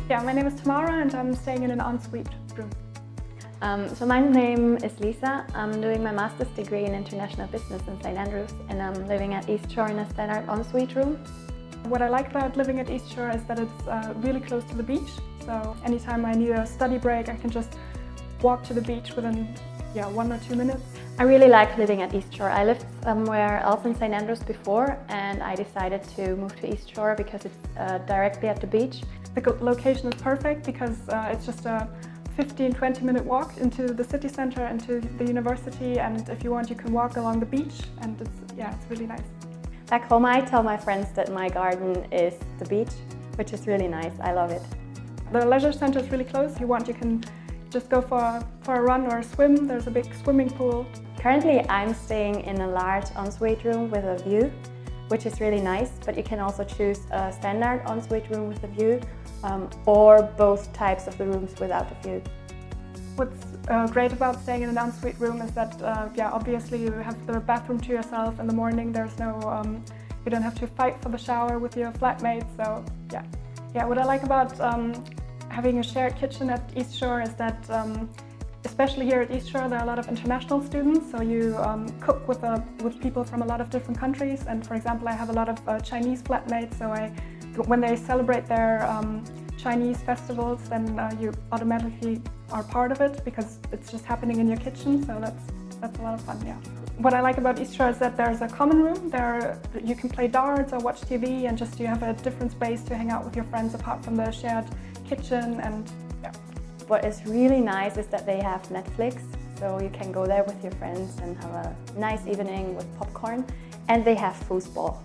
Yeah, my name is Tamara and I'm staying in an ensuite room. So my name is Lisa. I'm doing my master's degree in international business in St. Andrews, and I'm living at East Shore in a standard ensuite room. What I like about living at East Shore is that it's really close to the beach. So anytime I need a study break, I can just walk to the beach within 1 or 2 minutes. I really like living at East Shore. I lived somewhere else in St. Andrews before, and I decided to move to East Shore because it's directly at the beach. The location is perfect because it's just a 15-20 minute walk into the city center, into the university, and if you want you can walk along the beach, and it's really nice. Back home I tell my friends that my garden is the beach, which is really nice. I love it. The leisure center is really close. If you want you can just go for a run or a swim. There's a big swimming pool. Currently I'm staying in a large ensuite room with a view, which is really nice, but you can also choose a standard ensuite room with a view or both types of the rooms without a view. What's great about staying in an ensuite room is that obviously you have the bathroom to yourself in the morning. There's no, you don't have to fight for the shower with your flatmates. So what I like about having a shared kitchen at East Shore is that especially here at East Shore there are a lot of international students, so you cook with people from a lot of different countries. And for example, I have a lot of Chinese flatmates, so when they celebrate their Chinese festivals, then you automatically are part of it because it's just happening in your kitchen, so that's a lot of fun, yeah. What I like about East Shore is that there's a common room. There you can play darts or watch TV, and just you have a different space to hang out with your friends apart from the shared kitchen. And yeah. What is really nice is that they have Netflix, so you can go there with your friends and have a nice evening with popcorn, and they have foosball.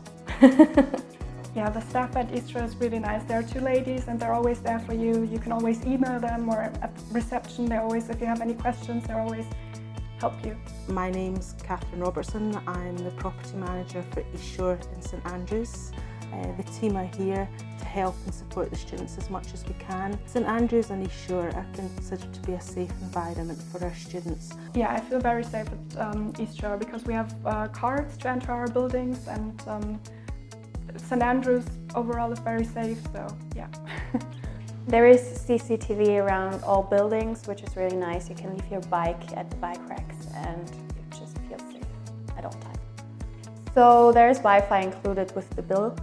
Yeah, the staff at East Shore is really nice. There are 2 ladies and they're always there for you. You can always email them, or at reception if you have any questions, they always help you. My name's Catherine Robertson. I'm the property manager for East Shore in St. Andrews. The team are here to help and support the students as much as we can. St. Andrews and East Shore are considered to be a safe environment for our students. Yeah, I feel very safe at East Shore because we have cards to enter our buildings, and St. Andrews overall is very safe, so yeah. There is CCTV around all buildings, which is really nice. You can leave your bike at the bike racks and you just feel safe at all times. So there is Wi-Fi included with the bill,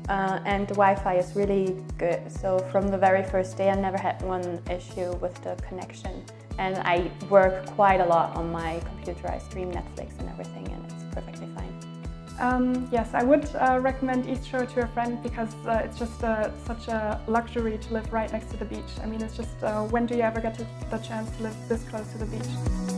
and the Wi-Fi is really good. So from the very first day I never had one issue with the connection, and I work quite a lot on my computer. I stream Netflix and everything, and it's perfectly fine. Yes, I would recommend East Shore to a friend because it's just such a luxury to live right next to the beach. I mean, it's just when do you ever get the chance to live this close to the beach?